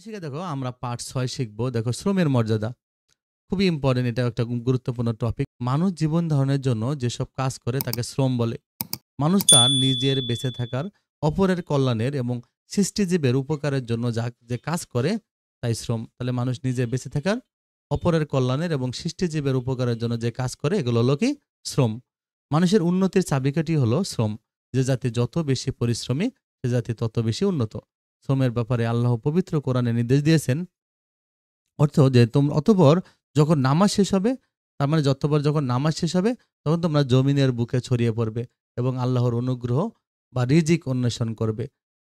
শিখে দেখো আমরা পার্ট ৬ শিখবো। দেখো শ্রমের মর্যাদা। খুবই ইম্পোর্টেন্ট, এটা একটা গুরুত্বপূর্ণ টপিক। মানুষ জীবন ধারণের জন্য যেসব কাজ করে তাকে শ্রম বলে। মানুষ তার নিজের বেঁচে থাকার, অপরের কল্যাণের এবং সৃষ্টিজীবের উপকারের জন্য যে কাজ করে তাই শ্রম। তাহলে মানুষ নিজে বেঁচে থাকার, অপরের কল্যাণের এবং সৃষ্টিজীবের উপকারের জন্য যে কাজ করে এগুলো হলো কি? শ্রম। মানুষের উন্নতির চাবিকাঠি হলো শ্রম। যে জাতি যত বেশি পরিশ্রমী সে জাতি তত বেশি উন্নত। শ্রমের ব্যাপারে আল্লাহ পবিত্র কোরআনে নির্দেশ দিয়েছেন। অর্থ যে অতঃপর যখন নামাজ শেষ হবে, তার মানে অতঃপর যখন নামাজ শেষ হবে তখন তোমরা জমিনের বুকে ছড়িয়ে পড়বে এবং আল্লাহর অনুগ্রহ বা রিজিক অন্বেষণ করবে।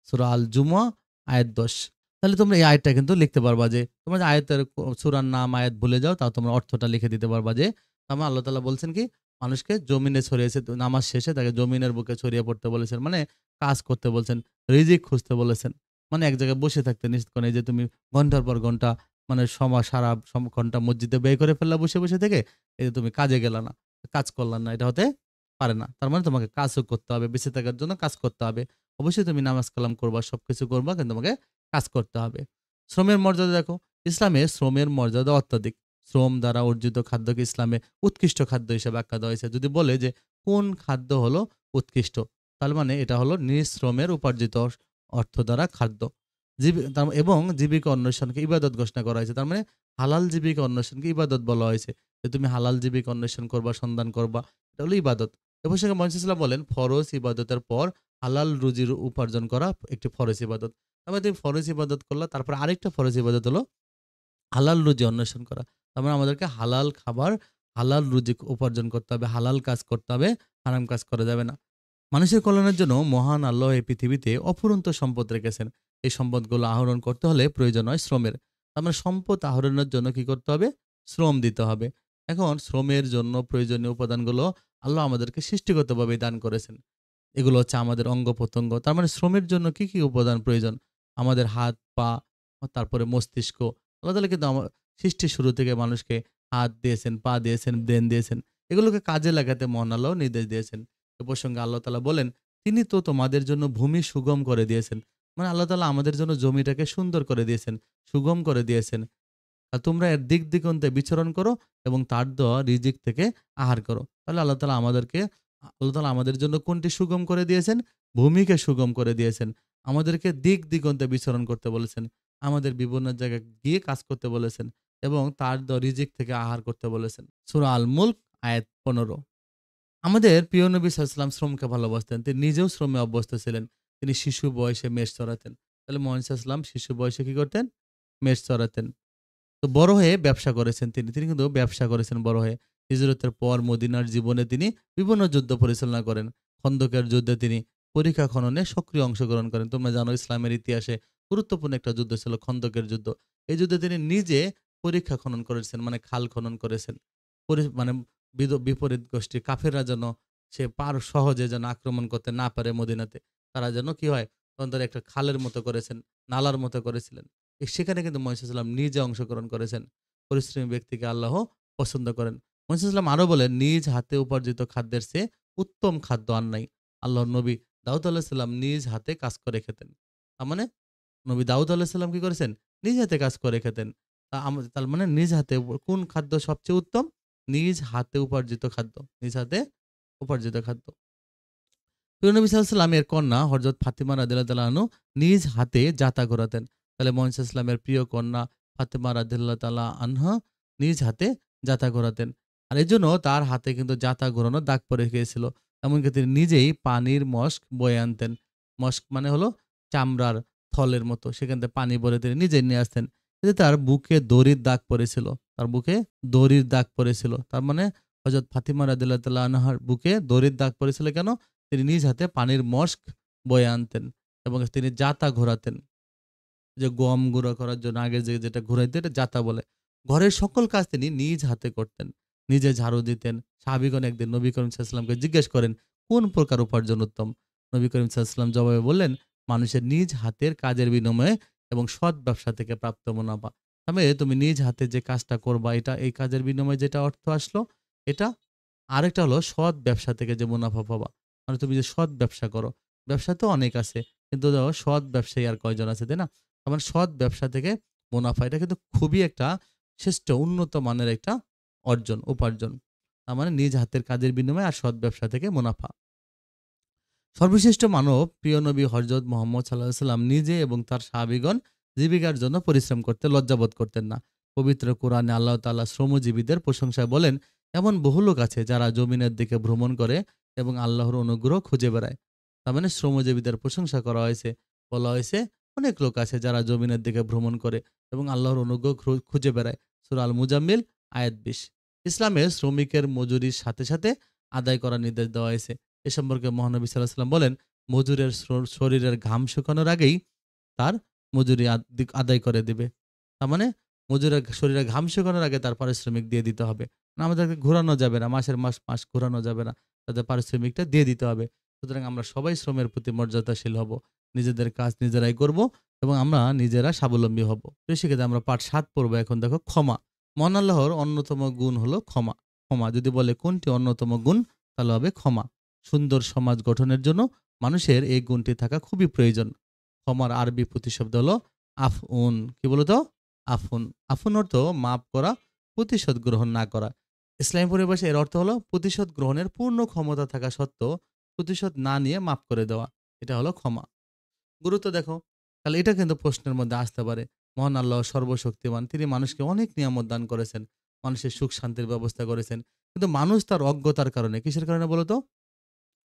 সূরা আল জুমুয়া আয়াত ১০। তাহলে তোমরা এই আয়াতটা কিন্তু লিখতে পারবা, যে তোমরা যে আয়াতের সূরার নাম আয়াত ভুলে যাও তাও তোমরা অর্থটা লিখে দিতে পারবা, যে তারপর আল্লাহ তাআলা বলছেন কি মানুষকে জমিনে ছড়িয়েছে, নামাজ শেষে তাকে জমিনের বুকে ছড়িয়ে পড়তে বলেছেন, মানে কাজ করতে বলছেন, রিজিক খুঁজতে বলেছেন। মানে এক জায়গায় বসে থাকতে নিষেধ করেন। এই যে তুমি ঘন্টার পর ঘন্টা মানে সারা ঘন্টা মসজিদে ব্যয় করে ফেললা বসে, বসে থেকে। এই যে তুমি কাজে গেলা না, কাজ করলা না, এটা হতে পারে না। তার মানে তোমাকে কাজও করতে হবে, বেঁচে থাকার জন্য কাজ করতে হবে। অবশ্যই তুমি নামাজ কালাম করবা, সবকিছু করবা, কিন্তু তোমাকে কাজ করতে হবে। শ্রমের মর্যাদা দেখো, ইসলামে শ্রমের মর্যাদা অত্যাধিক। শ্রম দ্বারা অর্জিত খাদ্যকে ইসলামে উৎকৃষ্ট খাদ্য হিসেবে আখ্যা দেওয়া হয়েছে। যদি বলে যে কোন খাদ্য হলো উৎকৃষ্ট, তার মানে এটা হলো নিজ শ্রমের উপার্জিত অর্থ দ্বারা খাদ্য। এবং জীবিকা অন্বেষণকে ইবাদত ঘোষণা করা হয়েছে। তার মানে হালাল জীবিকা অন্বেষণকে ইবাদত বলা হয়েছে। যে তুমি হালাল জীবিকা অন্বেষণ করবা, সন্ধান করবা, এটা হলো ইবাদত। এবং সেখানে মহান সাল্লাল্লাহু বলেন ফরজ ইবাদতের পর হালাল রুজির উপার্জন করা একটি ফরজ ইবাদত। তার মানে তুমি ফরজ ইবাদত করলা, তারপর আরেকটা ফরজ ইবাদত হলো হালাল রুজি অন্বেষণ করা। তার মানে আমাদেরকে হালাল খাবার, হালাল রুজি উপার্জন করতে হবে, হালাল কাজ করতে হবে, হারাম কাজ করা যাবে না। মানুষের কল্যাণের জন্য মহান আল্লাহ এই পৃথিবীতে অফুরন্ত সম্পদ রেখেছেন। এই সম্পদগুলো আহরণ করতে হলে প্রয়োজন হয় শ্রমের। তার মানে সম্পদ আহরণের জন্য কি করতে হবে? শ্রম দিতে হবে। এখন শ্রমের জন্য প্রয়োজনীয় উপাদানগুলো আল্লাহ আমাদেরকে সৃষ্টিগতভাবে দান করেছেন। এগুলো হচ্ছে আমাদের অঙ্গ-প্রত্যঙ্গ। তার মানে শ্রমের জন্য কি, কি উপাদান প্রয়োজন? আমাদের হাত, পা, তারপরে মস্তিষ্ক। আল্লাহ তাআলা কিন্তু সৃষ্টির শুরু থেকে মানুষকে হাত দিয়েছেন, পা দিয়েছেন, ব্রেন দিয়েছেন। এগুলোকে কাজে লাগাতে মহান আল্লাহ নির্দেশ দিয়েছেন। এ প্রসঙ্গে আল্লাহ তাআলা বলেন, তিনি তো তোমাদের জন্য ভূমি সুগম করে দিয়েছেন। মানে আল্লাহ তাআলা আমাদের জন্য জমিটাকে সুন্দর করে দিয়েছেন, সুগম করে দিয়েছেন। আর তোমরা এর দিক দিগন্তে বিচরণ করো এবং তার দেওয়া রিজিক থেকে আহার করো। তাহলে আল্লাহ তাআলা আমাদের জন্য কোনটি সুগম করে দিয়েছেন? ভূমিকে সুগম করে দিয়েছেন। আমাদেরকে দিক দিগন্তে বিচরণ করতে বলেছেন। আমাদের বিভিন্ন জায়গায় গিয়ে কাজ করতে বলেছেন এবং তার দেওয়া রিজিক থেকে আহার করতে বলেছেন। সূরা আল মুলক আয়াত ১৫। আমাদের প্রিয় নবী সাল্লাল্লাহু আলাইহি ওয়াসাল্লাম শ্রমকে ভালোবাসতেন। তিনি নিজেও শ্রমে অভ্যস্ত ছিলেন। তিনি শিশু বয়সে মেষ চড়াতেন। তাহলে মহান সাল্লাল্লাহু আলাইহি ওয়াসাল্লাম শিশু বয়সে কি করতেন? মেষ চড়াতেন। তো বড় হয়ে ব্যবসা করেছেন তিনি। তিনি কিন্তু ব্যবসা করেছেন বড় হয়ে। হিজরতের পর মদিনার জীবনে তিনি বিভিন্ন যুদ্ধ পরিচালনা করেন। খন্দকের যুদ্ধে তিনি পরিখা খননে সক্রিয় অংশগ্রহণ করেন। তোমরা জানো ইসলামের ইতিহাসে গুরুত্বপূর্ণ একটা যুদ্ধ ছিল খন্দকের যুদ্ধ। এই যুদ্ধে তিনি নিজে পরিখা খনন করেছেন, মানে খাল খনন করেছেন। মানে বিপরীত গোষ্ঠী কাফেররা যেন সহজে যেন আক্রমণ করতে না পারে মদিনাতে। তারা যেন কি হয়? তখন তারা একটা খালের মতো করেছেন, নালার মতো করেছিলেন। সেখানে কিন্তু মুহাম্মদ সাল্লাল্লাহু আলাইহি ওয়াসাল্লাম নিজে অংশগ্রহণ করেছেন। পরিশ্রমী ব্যক্তিকে আল্লাহ পছন্দ করেন। মুহাম্মদ সাল্লাল্লাহু আলাইহি ওয়াসাল্লাম আরো বলেন, নিজ হাতে উপার্জিত খাদ্যের চেয়ে উত্তম খাদ্য আর নাই। আল্লাহর নবী দাউদ আলাইহিস সালাম নিজ হাতে কাজ করে খেতেন। তার মানে নবী দাউদ আলাইহিস সালাম কি করেছেন? নিজ হাতে কাজ করে খেতেন। তার মানে নিজ হাতে কোন খাদ্য সবচেয়ে উত্তম? নিজ হাতে উপার্জিত খাদ্য। নিজ হাতে উপার্জিত খাদ্য। প্রিয় নবী সাল্লাল্লাহু আলাইহি ওয়াসাল্লাম এর কন্যা হযরত ফাতিমা রাদিয়াল্লাহু তাআলা আনহু নিজ হাতে যাতা ঘোরাতেন। তাহলে মুহাম্মদ সাল্লাল্লাহু আলাইহি ওয়াসাল্লামের প্রিয় কন্যা ফাতেমা রাদিয়াল্লাহু তাআলা আনহা নিজ হাতে যাতা ঘোরাতেন। আর এজন্য তার হাতে কিন্তু যাতা ঘোরানোর দাগ পড়ে গিয়েছিল। এমনকি তিনি নিজেই পানির মশক বয়ে আনতেন। মশক মানে হলো চামড়ার থলের মতো। সেখান থেকে পানি ভরে তিনি নিজেই নিয়ে আসতেন। এতে তার বুকে দড়ির দাগ পড়েছিল। তার বুকে দড়ির দাগ পড়েছিল। তার মানে হযরত ফাতিমা রাদিয়াল্লাহু তাআলা আনহার বুকে দড়ির দাগ পড়েছিল কেন? তিনি নিজ হাতে পানির মশক বয়ে আনতেন এবং তিনি যাতা ঘোরাতেন। যে গম গুঁড়া করার জন্য আগে যেটা ঘুরাইতেন এটা যাতা বলে। ঘরের সকল কাজ তিনি নিজ হাতে করতেন। নিজে ঝাড়ু দিতেন। সাহাবীগণ একদিন নবী করিম সাল্লাল্লাহু আলাইহি ওয়াসাল্লামকে জিজ্ঞেস করেন, কোন প্রকার উপার্জন উত্তম? নবী করিম সাল্লাল্লাহু আলাইহি ওয়াসাল্লাম জবাবে বললেন, মানুষের নিজ হাতের কাজের বিনিময়ে এবং সৎ ব্যবসা থেকে প্রাপ্ত মুনাফা। তবে তুমি নিজ হাতে যে কাজটা করবা এই কাজের বিনিময়ে যেটা অর্থ আসলো এটা। আরেকটা হলো সৎ ব্যবসা থেকে যে মুনাফা পাবা। মানে তুমি যে সৎ ব্যবসা করো। ব্যবসা তো অনেক আছে। কিন্তু দেখো সৎ ব্যবসায়ী আর কয়জন আছে, তাই না? তার মানে সৎ ব্যবসা থেকে মুনাফা, এটা কিন্তু খুবই একটা শ্রেষ্ঠ উন্নত মানের একটা উপার্জন। তার মানে নিজ হাতের কাজের বিনিময়ে আর সৎ ব্যবসা থেকে মুনাফা। সর্বশ্রেষ্ঠ মানব প্রিয় নবী হযরত মুহাম্মদ সাল্লাল্লাহু আলাইহি ওয়াসাল্লাম নিজে এবং তার সাহাবীগণ জীবিকার জন্য পরিশ্রম করতে লজ্জাবোধ করতেন না। পবিত্র কোরআনে আল্লাহ তাআলা শ্রমজীবীদের প্রশংসায় বলেন, এমন বহু লোক আছে যারা জমিনের দিকে ভ্রমণ করে এবং আল্লাহর অনুগ্রহ খুঁজে বেড়ায়। তার মানে শ্রমজীবীদের প্রশংসা করা হয়েছে, বলা হয়েছে অনেক লোক আছে যারা জমিনের দিকে ভ্রমণ করে এবং আল্লাহর অনুগ্রহ খুঁজে বেড়ায়। সূরা আল মুজাম্মিল আয়াত ২০। ইসলামে শ্রমিকের মজুরির সাথে সাথে আদায় করার নির্দেশ দেওয়া হয়েছে। এ সম্পর্কে মহানবী সাল্লাল্লাহু আলাইহি ওয়াসাল্লাম বলেন, মজুরের শরীরের ঘাম শুকানোর আগেই তার মজুরি আদায় করে দিবে। তার মানে মজুরের শরীরে ঘাম শুকানোর আগে তার পারিশ্রমিক দিয়ে দিতে হবে। না, আমাদেরকে ঘোরানো যাবে না, মাসের মাস ঘোরানো যাবে না। তাদের পারিশ্রমিকটা দিয়ে দিতে হবে। সুতরাং আমরা সবাই শ্রমের প্রতি মর্যাদাশীল হব। নিজেদের কাজ নিজেরাই করব এবং আমরা নিজেরা স্বাবলম্বী হব। প্রিয় শিক্ষার্থী, আমরা পাঠ ৭ পড়ব। এখন দেখো ক্ষমা। মহান আল্লাহর অন্যতম গুণ হলো ক্ষমা। ক্ষমা যদি বলে কোনটি অন্যতম গুণ, তাহলে হবে ক্ষমা। সুন্দর সমাজ গঠনের জন্য মানুষের এই গুণটি থাকা খুবই প্রয়োজন। ক্ষমার আরবি প্রতিশব্দ হলো আফউন। কি বলতো? আফুন। আফুন অর্থ মাফ করা, প্রতিশোধ গ্রহণ না করা। ইসলামী পরিভাষায় এর অর্থ হলো প্রতিশোধ গ্রহণের পূর্ণ ক্ষমতা থাকা সত্ত্বেও প্রতিশোধ না নিয়ে মাফ করে দেওয়া। এটা হলো ক্ষমা। গুরুত্ব দেখো, তাহলে এটা কিন্তু প্রশ্নের মধ্যে আসতে পারে। মহান আল্লাহ সর্বশক্তিমান, তিনি মানুষকে অনেক নিয়ামত দান করেছেন, মানুষের সুখ শান্তির ব্যবস্থা করেছেন, কিন্তু মানুষ তার অজ্ঞতার কারণে, কিসের কারণে বলতো?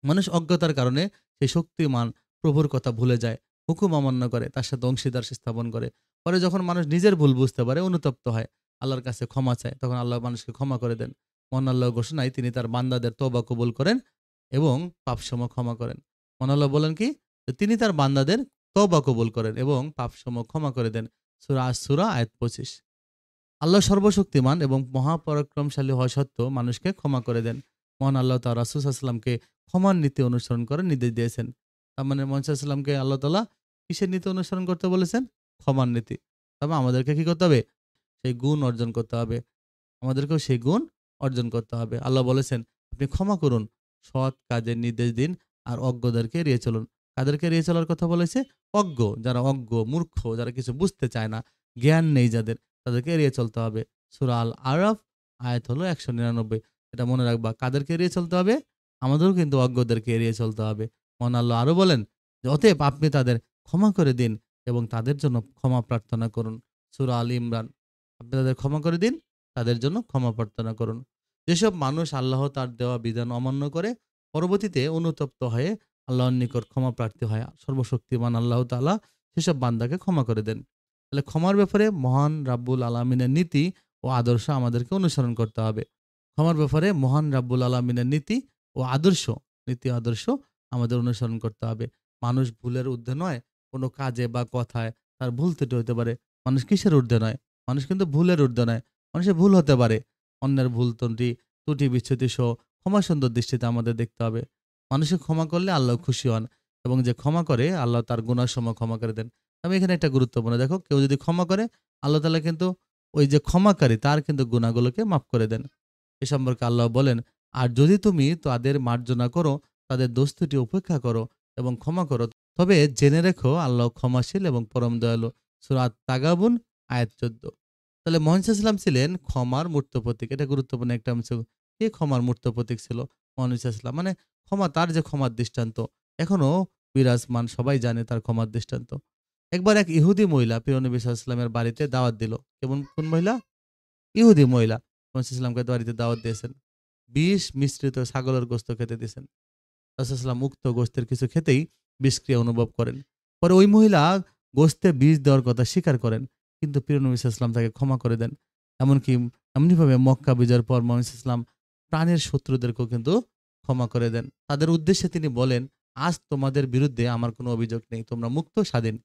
মানুষ অজ্ঞতার কারণে সেই শক্তিমান প্রভুর কথা ভুলে যায়, হুকুম অমান্য করে, তার সাথে অংশীদার স্থাপন করে। পরে যখন মানুষ নিজের ভুল বুঝতে পারে, অনুতপ্ত হয়, আল্লাহর কাছে ক্ষমা চায়, তখন আল্লাহ মানুষকে ক্ষমা করে দেন। মহান আল্লাহ ঘোষণায় তিনি তার বান্দাদের তওবা কবুল করেন এবং পাপসমূহ ক্ষমা করেন। মহান আল্লাহ বলেন কি? যে তিনি তার বান্দাদের তওবা কবুল করেন এবং পাপসমূহ ক্ষমা করে দেন। সূরা আশ-শূরা আয়াত ২৫। আল্লাহ সর্বশক্তিমান এবং মহাপরাক্রমশালী হওয়া সত্ত্বেও মানুষকে ক্ষমা করে দেন। মহান আল্লাহ তাআলা রাসূল সাল্লাল্লাহু আলাইহি ওয়াসাল্লামকে ক্ষমার নীতি অনুসরণ করার নির্দেশ দিয়েছেন। তার মানে মুহাম্মদ সাল্লাল্লাহু আলাইহি ওয়াসাল্লামকে আল্লাহ তাআলা কিসের নীতি অনুসরণ করতে বলেছেন? ক্ষমার নীতি। তবে আমাদেরকে কি করতে হবে? সেই গুণ অর্জন করতে হবে। আমাদেরকেও সেই গুণ অর্জন করতে হবে। আল্লাহ বলেছেন, আপনি ক্ষমা করুন, সৎ কাজের নির্দেশ দিন আর অজ্ঞদেরকে এড়িয়ে চলুন। কাদেরকে এড়িয়ে চলার কথা বলেছে? অজ্ঞ, যারা অজ্ঞ, মূর্খ, যারা কিছু বুঝতে চায় না, জ্ঞান নেই যাদের, তাদেরকে এড়িয়ে চলতে হবে। সূরা আল আরাফ আয়াত হলো ১৯৯। এটা মনে রাখবা। কাদেরকে এড়িয়ে চলতে হবে? আমাদেরও কিন্তু অজ্ঞদেরকে এড়িয়ে চলতে হবে। মহান আল্লাহ আরো বলেন যে, অতএব আপনি তাদের ক্ষমা করে দিন এবং তাদের জন্য ক্ষমা প্রার্থনা করুন। সূরা আল ইমরান। আপনি তাদের ক্ষমা করে দিন, তাদের জন্য ক্ষমা প্রার্থনা করুন। যেসব মানুষ আল্লাহ তার দেওয়া বিধান অমান্য করে পরবর্তীতে অনুতপ্ত হয়ে আল্লাহর নিকট ক্ষমা প্রার্থী হয়, সর্বশক্তিমান আল্লাহ তাআলা সেসব বান্দাকে ক্ষমা করে দেন। তাহলে ক্ষমার ব্যাপারে মহান রাব্বুল আলামিনের নীতি ও আদর্শ আমাদেরকে অনুসরণ করতে হবে। ক্ষমার ব্যাপারে মহান রাব্বুল আলামিনের নীতি ও আদর্শ আমাদের অনুসরণ করতে হবে। মানুষ ভুলের ঊর্ধ্বে নয়, কোনো কাজে বা কথায় তার ভুল ত্রুটি হতে পারে। মানুষ কিসের ঊর্ধ্বে নয়? মানুষ কিন্তু ভুলের ঊর্ধ্বে নয়। মানুষের ভুল হতে পারে। অন্যের ভুল ত্রুটি বিচ্যুতি সহ ক্ষমা সুন্দর দৃষ্টিতে আমাদের দেখতে হবে। মানুষকে ক্ষমা করলে আল্লাহ খুশি হন এবং যে ক্ষমা করে আল্লাহ তার গুনাহসমূহ ক্ষমা করে দেন। আমি এখানে একটা গুরুত্বপূর্ণ দেখো, কেউ যদি ক্ষমা করে আল্লাহ তাআলা কিন্তু ওই যে ক্ষমাকারী তার কিন্তু গুনাহগুলোকে মাফ করে দেন। এ সম্পর্কে আল্লাহ বলেন, আর যদি তুমি তাদের মার্জনা করো, তাদের দোষ ত্রুটি উপেক্ষা করো এবং ক্ষমা করো, তবে জেনে রেখো আল্লাহ ক্ষমাশীল এবং পরম দয়ালু। সূরা আত-তাগাবুন আয়াত ১৪। তাহলে মুহাম্মদ সাল্লাল্লাহু আলাইহি ওয়াসাল্লাম ছিলেন ক্ষমার মূর্ত প্রতীক। এটা গুরুত্বপূর্ণ একটা অংশ। কে ক্ষমার মূর্ত প্রতীক ছিল? মুহাম্মদ সাল্লাল্লাহু আলাইহি ওয়াসাল্লাম। মানে ক্ষমা, তার যে ক্ষমার দৃষ্টান্ত এখনো বিরাজমান, সবাই জানে তার ক্ষমার দৃষ্টান্ত। একবার এক ইহুদি মহিলা প্রিয় নবী সাল্লাল্লাহু আলাইহি ওয়াসাল্লামের বাড়িতে দাওয়াত দিল। কোন মহিলা? ইহুদি মহিলা। মুহাম্মদ সাল্লাল্লাহু আলাইহি ওয়াসাল্লামকে বাড়িতে দাওয়াত দিয়েছেন। বিষ মিশ্রিত ছাগলের গোশত খেতে দিয়েছেন। রাসূল সাল্লাল্লাহু আলাইহি ওয়াসাল্লাম উক্ত গোশতের কিছু খেতেই বিষক্রিয়া অনুভব করেন। পরে ওই মহিলা গোশতে বিষ দেওয়ার কথা স্বীকার করেন। কিন্তু প্রিয় নবী সাল্লাল্লাহু আলাইহি ওয়াসাল্লাম তাকে ক্ষমা করে দেন। এমনকি এমনিভাবে মক্কা বিজয়ের পর মুহাম্মদ সাল্লাল্লাহু আলাইহি ওয়াসাল্লাম প্রাণের শত্রুদেরকেও কিন্তু ক্ষমা করে দেন। তাদের উদ্দেশ্যে তিনি বলেন, আজ তোমাদের বিরুদ্ধে আমার কোনো অভিযোগ নেই। তোমরা মুক্ত স্বাধীন।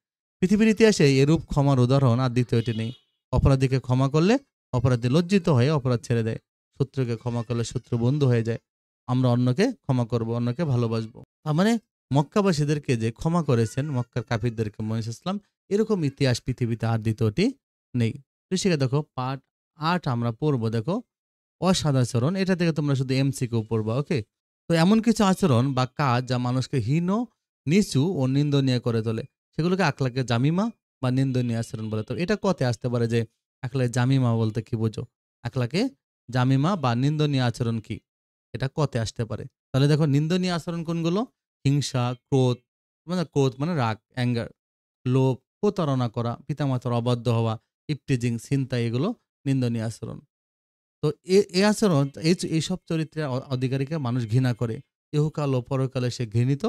পৃথিবীর ইতিহাসে এরূপ ক্ষমার উদাহরণ আর দ্বিতীয়টি নেই। অপরাধীকে ক্ষমা করলে অপরাধী লজ্জিত হয়ে অপরাধ ছেড়ে দেয়। শত্রুকে ক্ষমা করলে শত্রু বন্ধু হয়ে যায়। আমরা অন্যকে ক্ষমা করব, অন্যকে ভালোবাসবো। তার মানে মক্কাবাসীদেরকে যে ক্ষমা করেছেন, মক্কার কাফিরদেরকে মুহাম্মদ সাল্লাল্লাহু আলাইহি ওয়াসাল্লাম, এরকম ইতিহাস পৃথিবীতে আর দ্বিতীয়টি নেই। ঋষিকা দেখো পাঠ ৮ আমরা পড়বো। দেখো অসদাচরণ, এটা থেকে তোমরা শুধু এমসিকিউ পড়বা, ওকে? তো এমন কিছু আচরণ বা কাজ যা মানুষকে হীন, নিচু ও নিন্দনীয় করে তোলে, সেগুলোকে আখলাকে জামিমা বা নিন্দনীয় আচরণ বলে। তো এটা কতে আসতে পারে যে আখলাকে জামিমা বলতে কি বোঝো? আখলাকে জামিমা বা নিন্দনীয় আচরণ কি? এটা কতে আসতে পারে। তাহলে দেখো নিন্দনীয় আচরণ কোনগুলো? হিংসা, ক্রোধ মানে রাগ, অ্যাঙ্গার, লোভ, প্রতারণা করা, পিতামাতার অবাধ্য হওয়া, ইপটিজিং, ছিনতাই এগুলো নিন্দনীয় আচরণ। তো এই আচরণ এইসব চরিত্রের অধিকারীকে মানুষ ঘৃণা করে। ইহকাল ও পরকালে সে ঘৃণিত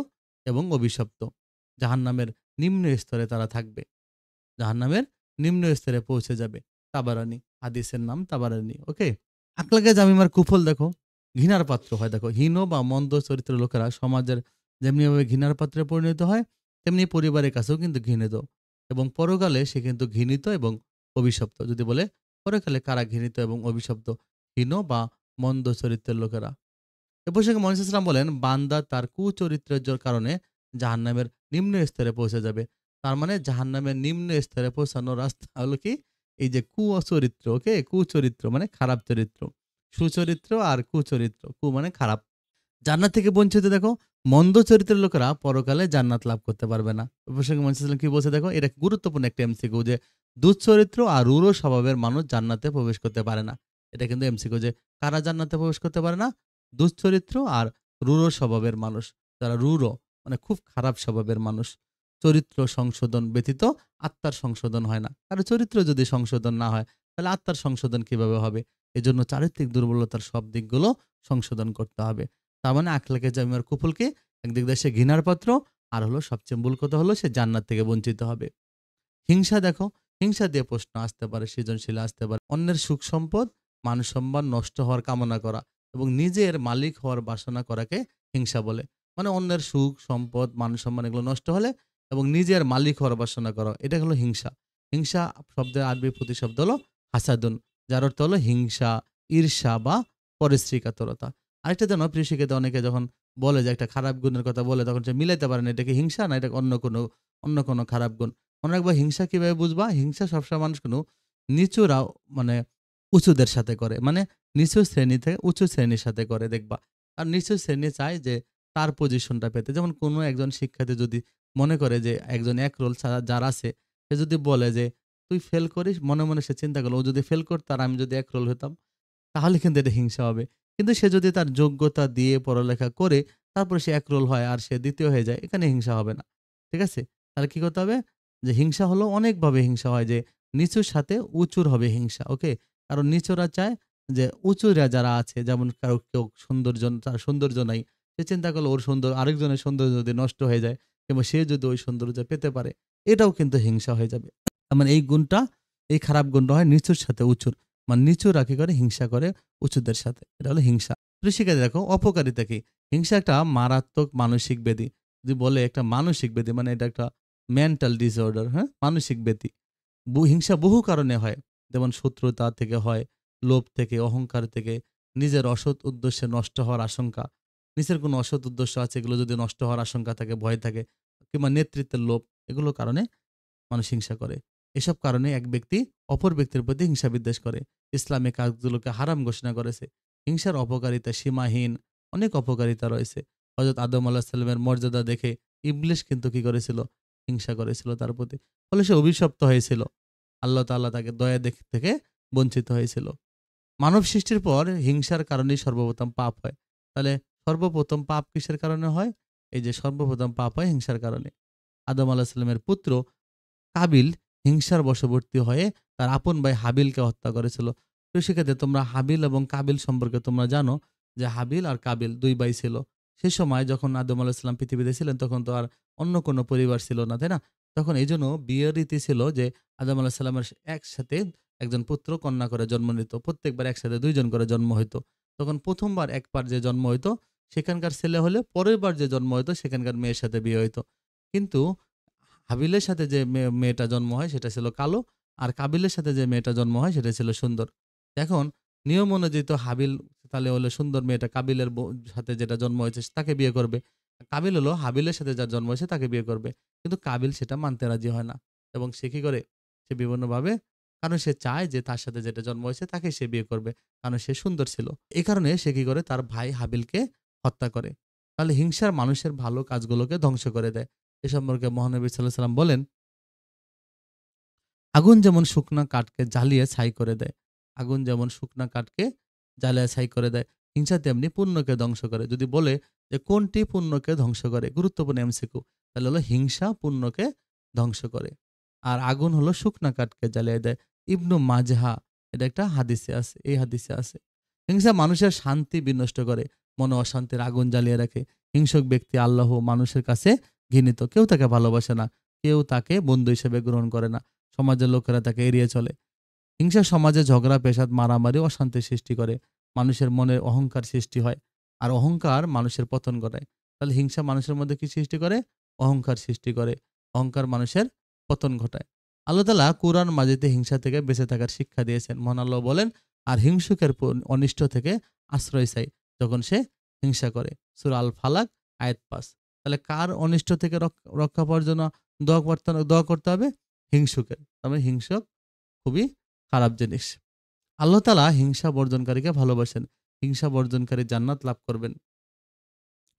এবং অভিশপ্ত। জাহান্নামের নিম্ন স্তরে তারা থাকবে। জাহান্নামের নিম্ন স্তরে পৌঁছে যাবে। তাবারানী, হাদিসের নাম তাবারানী। ওকে? আকলাকে জামিমার কুফল দেখো, ঘৃণার পাত্র হয় দেখো। হীন বা মন্দ চরিত্রের লোকেরা সমাজের যেমনিভাবে ঘৃণার পাত্রে পরিণত হয়, তেমনি পরিবারের কাছেও কিন্তু ঘৃণিত। এবং পরকালে সে কিন্তু ঘৃণিত এবং অভিশপ্ত। যদি বলে পরকালে কারা ঘৃণিত এবং অভিশপ্ত? হীন বা মন্দ চরিত্রের লোকেরা। এ প্রসঙ্গে মহানবী সাল্লাল্লাহু আলাইহি ওয়াসাল্লাম বলেন, বান্দা তার কুচরিত্রের কারণে জাহান্নামের নিম্ন স্তরে পৌঁছে যাবে। তার মানে জাহান্নামের নিম্ন স্তরে পৌঁছানোর রাস্তা হলো কি? এই যে কুচরিত্র, ওকে? কুচরিত্র মানে খারাপ চরিত্র। সুচরিত্র আর কুচরিত্র। মানে খারাপ। জান্নাত থেকে বঞ্চিত দেখো, মন্দ চরিত্রের লোকেরা পরকালে জান্নাত লাভ করতে পারবে না। এ প্রসঙ্গে মহানবী সাল্লাল্লাহু আলাইহি ওয়াসাল্লাম কি বলছে দেখো? এটা গুরুত্বপূর্ণ একটা এমসিকিউ যে দুশ্চরিত্র আর রূঢ় স্বভাবের মানুষ জান্নাতে প্রবেশ করতে পারে না। এটা কিন্তু এমসিকিউ যে কারা জান্নাতে প্রবেশ করতে পারে না? দুশ্চরিত্র আর রূঢ় স্বভাবের মানুষ। যারা রূঢ় মানে খুব খারাপ স্বভাবের মানুষ। চরিত্র সংশোধন ব্যতীত আত্মার সংশোধন হয় না। কারণ চরিত্র যদি সংশোধন না হয় তাহলে আত্মার সংশোধন কিভাবে হবে? এজন্য চারিত্রিক দুর্বলতার সব দিকগুলো সংশোধন করতে হবে। তার মানে আখলাকে জামিমার কুফলকে একদিক দিয়ে সে ঘৃণার পাত্র, আর হলো সবচেয়ে মূল কথা হলো সে জান্নাত থেকে বঞ্চিত হবে। হিংসা দেখো, হিংসা দিয়ে প্রশ্ন আসতে পারে, সৃজনশীল আসতে পারে। অন্যের সুখ সম্পদ, মান সম্মান নষ্ট হওয়ার কামনা করা এবং নিজের মালিক হওয়ার বাসনা করাকে হিংসা বলে। মানে অন্যের সুখ সম্পদ, মান সম্মান এগুলো নষ্ট হলে এবং নিজের মালিক হওয়ার বাসনা করা, এটা হলো হিংসা। হিংসা শব্দের আরবি প্রতিশব্দ হলো হাসাদুন, যার অর্থ হলো হিংসা, ঈর্ষা বা পরশ্রীকাতরতা। আরেকটা জানো, প্রিয় শিক্ষিত অনেকে যখন বলে যে একটা খারাপ গুণের কথা বলে, তখন সে মিলাইতে পারে না এটা কি হিংসা না এটা অন্য কোনো খারাপ গুণ। মনে রাখবা হিংসা কিভাবে বুঝবা? হিংসা সবসময় মানুষ কোনো নিচুরা মানে উঁচুদের সাথে করে। মানে নিচু শ্রেণী থেকে উঁচু শ্রেণীর সাথে করে দেখবা। আর নিচু শ্রেণী চায় যে তার পজিশনটা পেতে। যেমন কোনো একজন শিক্ষার্থী যদি মনে করে যে একজন এক রোল ছাড়া যার আছে, সে যদি বলে যে, "তুই ফেল করিস", মনে, মনে সে চিন্তা করলো, ও যদি ফেল করতো আর আমি যদি এক রোল হতাম, তাহলে কিন্তু এটা হিংসা হবে। কিন্তু সে যদি তার যোগ্যতা দিয়ে পড়ালেখা করে তারপরে সে এক রোল হয় আর সে ২য় হয়ে যায়, এখানে হিংসা হবে না। ঠিক আছে? তাহলে কি করতে হবে? যে হিংসা হলো অনেকভাবে হিংসা হয় যে নিচুর সাথে উঁচুর হবে হিংসা। ওকে? কারণ নিচুরা চায় যে উঁচুরা যারা আছে, যেমন কেউ তার সৌন্দর্য নাই। সে চিন্তা করলো ওর আরেকজনের সৌন্দর্য যদি নষ্ট হয়ে যায় কিংবা সে যদি ওই সৌন্দর্য পেতে পারে, এটাও কিন্তু হিংসা হয়ে যাবে। তার মানে এই খারাপ গুণটা হয় নিচুর সাথে উঁচুর। মানে নিচুরা কি করে? হিংসা করে উঁচুদের সাথে। এটা হলো হিংসা। প্রিয় শিক্ষার্থী দেখো, অপকারিতা কি? হিংসা একটা মারাত্মক মানসিক ব্যাধি। যদি বলে একটা মানসিক ব্যাধি মানে এটা একটা মেন্টাল ডিসঅর্ডার, হ্যাঁ? মানসিক ব্যাধি। হিংসা বহু কারণে হয়। যেমন শত্রুতা থেকে হয়, লোভ থেকে, অহংকার থেকে, নিজের অসৎ উদ্দেশ্যে নষ্ট হওয়ার আশঙ্কা। নিজের কোনো অসৎ উদ্দেশ্য আছে, এগুলো যদি নষ্ট হওয়ার আশঙ্কা থাকে, ভয় থাকে কিংবা নেতৃত্বের লোভ, এগুলোর কারণে মানুষ হিংসা করে। এসব কারণে এক ব্যক্তি অপর ব্যক্তির প্রতি হিংসা বিদ্বেষ করে। ইসলামে কাজগুলোকে হারাম ঘোষণা করেছে। হিংসার অপকারিতা সীমাহীন, অনেক অপকারিতা রয়েছে। হযরত আদম আলাইহিস সালামের মর্যাদা দেখে ইবলিস কিন্তু কি করেছিল? হিংসা করেছিল তার প্রতি। ফলে সে অভিশপ্ত হয়েছিল। আল্লাহ তাআলা তাকে দয়া থেকে বঞ্চিত হয়েছিল। মানব সৃষ্টির পর হিংসার কারণেই সর্বপ্রথম পাপ হয়। তাহলে সর্বপ্রথম পাপ কিসের কারণে হয়? এই যে সর্বপ্রথম পাপ হয় হিংসার কারণে। আদম আলাইহিস সালামের পুত্র কাবিল হিংসার বশবর্তী হয়ে তার আপন ভাই হাবিলকে হত্যা করেছিল। তো সেক্ষেত্রে তোমরা হাবিল এবং কাবিল সম্পর্কে তোমরা জানো যে হাবিল আর কাবিল ২ ভাই ছিল। সে সময় যখন আদম আলাইহিস সালাম পৃথিবীতে ছিলেন তখন তো আর অন্য কোনো পরিবার ছিল না, তাই না? তখন এইজন্য বিয়ের রীতি ছিল যে আদম আলাইহিস সালামের একসাথে একজন পুত্র কন্যা করে জন্ম নিত। প্রত্যেকবার একসাথে ২ জন করে জন্ম হইতো। তখন ১ম বার একবার যে জন্ম হইতো সেখানকার ছেলে হলে পরের বার যে জন্ম হইতো সেখানকার মেয়ের সাথে বিয়ে হইতো। কিন্তু হাবিলের সাথে যে মেয়েটা জন্ম হয় সেটা ছিল কালো। আর কাবিলের সাথে যে মেয়েটা জন্ম হয় সেটা ছিল সুন্দর। এখন নিয়ম অনুযায়ী তো হাবিল তাহলে হলো সুন্দর মেয়েটা কাবিলের সাথে যেটা জন্ম হয়েছে তাকে বিয়ে করবে। কাবিল হলো হাবিলের সাথে যার জন্ম হয়েছে তাকে বিয়ে করবে। কিন্তু কাবিল সেটা মানতে রাজি হয় না। এবং সে কি করে? সে বিভিন্নভাবে, কারণ সে চায় যে তার সাথে যেটা জন্ম হয়েছে তাকে সে বিয়ে করবে। কারণ সে সুন্দর ছিল। এই কারণে সে কি করে? তার ভাই হাবিলকে হত্যা করে। তাহলে হিংসার মানুষের ভালো কাজগুলোকে ধ্বংস করে দেয়। এ সম্পর্কে মহানবী সাল্লাল্লাহু আলাইহি ওয়াসাল্লাম বলেন আগুন যেমন শুকনা কাঠকে জ্বালিয়ে ছাই করে দেয়, আগুন যেমন শুকনা কাঠকে জ্বালিয়ে ছাই করে দেয়, হিংসা তেমনি পুণ্যকে ধ্বংস করে। যদি বলে যে কোনটি পুণ্যকে ধ্বংস করে, গুরুত্বপূর্ণ এমসিকিউ, তাহলে হলো হিংসা পুণ্যকে ধ্বংস করে। আর আগুন হলো শুকনা কাঠকে জ্বালিয়ে দেয়। ইবনু মাজহা, এটা একটা হাদিসে আছে, এই হাদিসে আছে। হিংসা মানুষের শান্তি বিনষ্ট করে, মনে অশান্তির আগুন জ্বালিয়ে রাখে। হিংসক ব্যক্তি আল্লাহ মানুষের কাছে ঘৃণিত, কেউ তাকে ভালোবাসে না, কেউ তাকে বন্ধু হিসেবে গ্রহণ করে না, সমাজের লোকেরা তাকে এড়িয়ে চলে। হিংসা সমাজে ঝগড়া পেশাদ মারামারি অশান্তি সৃষ্টি করে, মানুষের মনে অহংকার সৃষ্টি হয়, আর অহংকার মানুষের পতন ঘটায়। তাহলে হিংসা মানুষের মধ্যে কি সৃষ্টি করে? অহংকার সৃষ্টি করে, অহংকার মানুষের পতন ঘটায়। আল্লাহ তাআলা কুরআন মাজিদে হিংসা থেকে বেঁচে থাকার শিক্ষা দিয়েছেন। মহান আল্লাহ বলেন, আর হিংসুকের অনিষ্ট থেকে আশ্রয় চাই যখন সে হিংসা করে। সূরা আল ফালাক আয়াত ৫। তাহলে কার অনিষ্ট থেকে রক্ষা পাওয়ার জন্য দোয়া করতে হবে? হিংসুকের। তার মানে হিংসুক খুবই খারাপ জিনিস। আল্লাহ তাআলা হিংসা বর্জনকারীকে ভালোবাসেন। হিংসা বর্জনকারী জান্নাত লাভ করবেন।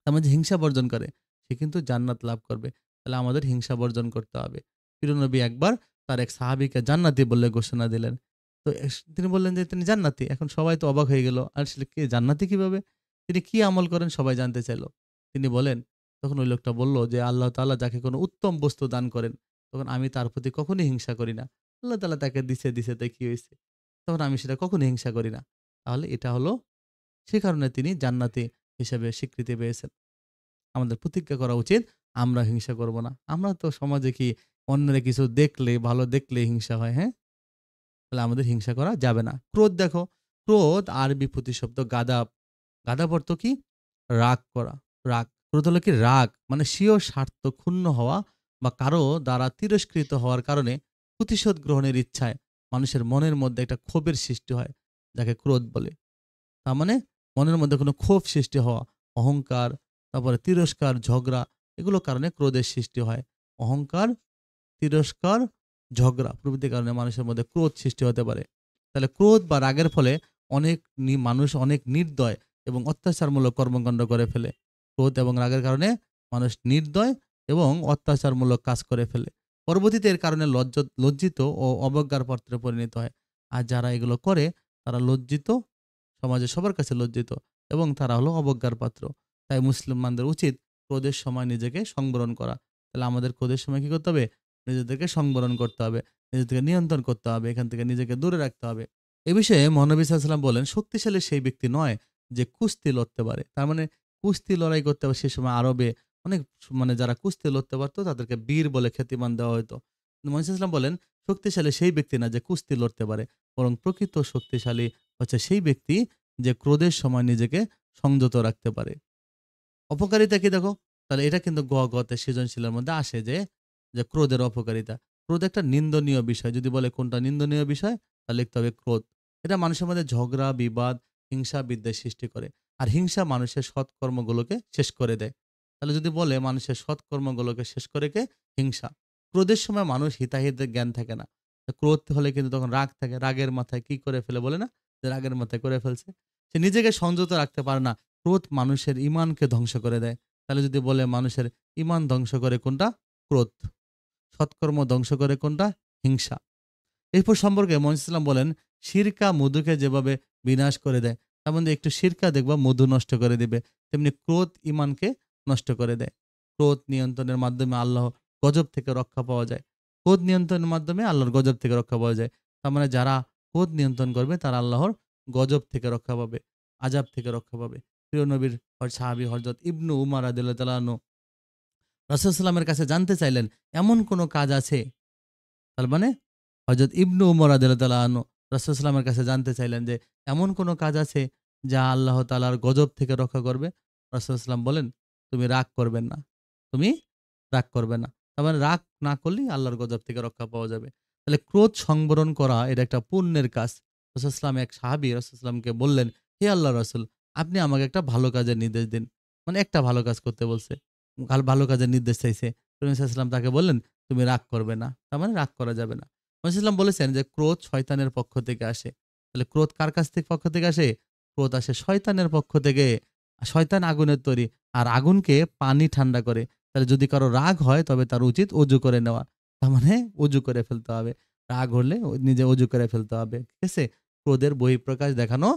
তার মানে যে হিংসা বর্জন করে সে কিন্তু জান্নাত লাভ করবে। তাহলে আমাদের হিংসা বর্জন করতে হবে। প্রিয় নবী একবার তার এক সাহাবীকে জান্নাতি বলে ঘোষণা দিলেন। তো তিনি বললেন যে তিনি জান্নাতি। এখন সবাই তো অবাক হয়ে গেল। আসলে কে জান্নাতি কিভাবে? তিনি কি আমল করেন সবাই জানতে চাইল। তিনি বলেন, তখন ওই লোকটা বলল যে আল্লাহ তাআলা যাকে কোনো উত্তম বস্তু দান করেন, তখন আমি তার প্রতি কখনোই হিংসা করি না। আল্লাহ তাআলা তাকে দিছে তাই কি হইছে? তখন আমি সেটা কখনোই হিংসা করি না। তাহলে এটা হলো, সে কারণে তিনি জান্নাতি হিসেবে স্বীকৃতি পেয়েছেন। আমাদের প্রতিজ্ঞা করা উচিত আমরা হিংসা করব না। আমরা তো সমাজে কি অন্যরা কিছু দেখলে, ভালো দেখলে হিংসা হয়, হ্যাঁ? তাহলে আমাদের হিংসা করা যাবে না। ক্রোধ দেখো, ক্রোধ আরবি প্রতিশব্দ গাদাব। গাদাব অর্থ কি? রাগ করা, রাগ। ক্রোধ হলো কি? রাগ মানে স্বীয় স্বার্থ ক্ষুণ্ণ হওয়া বা কারো দ্বারা তিরস্কৃত হওয়ার কারণে প্রতিশোধ গ্রহণের ইচ্ছায় মানুষের মনের মধ্যে একটা ক্ষোভের সৃষ্টি হয়, যাকে ক্রোধ বলে। তার মানে মনের মধ্যে কোনো ক্ষোভ সৃষ্টি হওয়া, অহংকার, তারপরে তিরস্কার, ঝগড়া, এগুলো কারণে ক্রোধের সৃষ্টি হয়। অহংকার, তিরস্কার, ঝগড়া প্রভৃতির কারণে মানুষের মধ্যে ক্রোধ সৃষ্টি হতে পারে। তাহলে ক্রোধ বা রাগের ফলে অনেক মানুষ অনেক নির্দয় এবং অত্যাচারমূলক কর্মকাণ্ড করে ফেলে। ক্রোধ এবং রাগের কারণে মানুষ নির্দয় এবং অত্যাচারমূলক কাজ করে ফেলে। পরবর্তীতে এর কারণে লজ্জিত ও অবজ্ঞার পাত্রে পরিণত হয়। আর যারা এগুলো করে তারা লজ্জিত, সমাজে সবার কাছে লজ্জিত, এবং তারা হলো অবজ্ঞার পাত্র। তাই মুসলমানদের উচিত ক্রোধের সময় নিজেকে সংবরণ করা। তাহলে আমাদের ক্রোধের সময় কি করতে হবে? নিজেদেরকে সংবরণ করতে হবে, নিজেদেরকে নিয়ন্ত্রণ করতে হবে, এখান থেকে নিজেকে দূরে রাখতে হবে। এ বিষয়ে মহানবী সাল্লাল্লাহু আলাইহি ওয়াসাল্লাম বলেন, শক্তিশালী সেই ব্যক্তি নয় যে কুস্তি লড়তে পারে। তার মানে কুস্তি লড়াই করতে হবে। সে সময় আরবে অনেক মানে যারা কুস্তি লড়তে পারতো তাদেরকে বীর বলে খ্যাতিমান দেওয়া হতো। কিন্তু মুহাম্মদ সাল্লাল্লাহু আলাইহি ওয়াসাল্লাম বলেন, শক্তিশালী সেই ব্যক্তি না যে কুস্তি লড়তে পারে, বরং প্রকৃত শক্তিশালী হচ্ছে সেই ব্যক্তি যে ক্রোধের সময় নিজেকে সংযত রাখতে পারে। অপকারিতা কি দেখো? তাহলে এটা কিন্তু গতে সৃজনশীলের মধ্যে আসে যে, ক্রোধের অপকারিতা। ক্রোধ একটা নিন্দনীয় বিষয়। যদি বলে কোনটা নিন্দনীয় বিষয়? তাহলে লিখতে হবে ক্রোধ। এটা মানুষের মধ্যে ঝগড়া, বিবাদ, হিংসা, বিদ্বেষ সৃষ্টি করে। আর হিংসা মানুষের সৎকর্মগুলোকে শেষ করে দেয়। তাহলে যদি বলে মানুষের সৎকর্মগুলোকে শেষ করে কে? হিংসা। ক্রোধের সময় মানুষ হিতাহিতের জ্ঞান থাকে না। ক্রোধ হলে কিন্তু তখন রাগ থাকে। রাগের মাথায় কি করে ফেলে বলে না? যে রাগের মাথায় করে ফেলছে। সে নিজেকে সংযত রাখতে পারে না। ক্রোধ মানুষের ঈমানকে ধ্বংস করে দেয়। তাহলে যদি বলে মানুষের ঈমান ধ্বংস করে কোনটা? ক্রোধ। সৎকর্ম ধ্বংস করে কোনটা? হিংসা। এরপর সম্পর্কে মুহাম্মদ সাল্লাল্লাহু আলাইহি ওয়াসাল্লাম বলেন, শিরকা মধুকে যেভাবে বিনাশ করে দেয়, তার মধ্যে একটু শিরকা দেখবা মধু নষ্ট করে দিবে। তেমনি ক্রোধ ঈমানকে নষ্ট করে দেয়। ক্রোধ নিয়ন্ত্রণের মাধ্যমে আল্লাহ গজব থেকে রক্ষা পাওয়া যায়। ক্রোধ নিয়ন্ত্রণের মাধ্যমে আল্লাহর গজব থেকে রক্ষা পাওয়া যায়। তার মানে যারা ক্রোধ নিয়ন্ত্রণ করবে তারা আল্লাহর গজব থেকে রক্ষা পাবে, আযাব থেকে রক্ষা পাবে। প্রিয় নবীর সাহাবী হযরত ইবনু উমর রাদিয়াল্লাহু তাআলা আনহু রাসূল সাল্লাল্লাহু আলাইহি ওয়াসাল্লামের কাছে জানতে চাইলেন, এমন কোন কাজ আছে? তার মানে হযরত ইবনু উমর রাদিয়াল্লাহু তাআলা আনহু রাসূল সাল্লাল্লাহু আলাইহি ওয়াসাল্লামের কাছে জানতে চাইলেন যে, এমন কোন কাজ আছে যা আল্লাহ তাআলার গজব থেকে রক্ষা করবে? রাসূল সাল্লাল্লাহু আলাইহি ওয়াসাল্লাম বলেন, তুমি রাগ করবেন না। তুমি রাগ করবে না। তার মানে রাগ না করলেই আল্লাহর গজব থেকে রক্ষা পাওয়া যাবে। তাহলে ক্রোধ সংবরণ করা এটা একটা পুণ্যের কাজ। রাসূল সাল্লাল্লাহু আলাইহি ওয়াসাল্লাম এক সাহাবী রাসূল সাল্লাল্লাহু আলাইহি ওয়াসাল্লামকে বললেন, হে আল্লাহর রাসূল, আপনি আমাকে একটা ভালো কাজের নির্দেশ দিন। মানে একটা ভালো কাজ করতে বলছে। ভালো কাজের নির্দেশ চাইছে। নবী সাল্লাল্লাহু আলাইহি ওয়াসাল্লাম তাকে বললেন, তুমি রাগ করবে না। তার মানে রাগ করা যাবে না। নবী সাল্লাল্লাহু আলাইহি ওয়াসাল্লাম বলেছেন যে ক্রোধ শয়তানের পক্ষ থেকে আসে। তাহলে ক্রোধ কার কাছ থেকে পক্ষ থেকে আসে? ক্রোধ আসে শয়তানের পক্ষ থেকে। শয়তান আগুনের তৈরি। আর আগুনকে পানি ঠান্ডা করে। তাহলে যদি কারো রাগ হয় তবে তার উচিত ওযু করে নেওয়া। তার মানে ওযু করে ফেলতে হবে। রাগ হলে নিজে অজু করে ফেলতে হবে। ঠিক আছে? ক্রোধের বহিঃপ্রকাশ দেখানো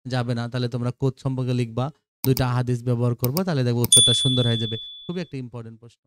যাবে না। তাহলে তোমরা ক্রোধ সম্পর্কে লিখবা। ২ টা হাদিস ব্যবহার করবা। তাহলে দেখবে উত্তরটা সুন্দর হয়ে যাবে। খুবই একটা ইম্পোর্টেন্ট প্রশ্ন।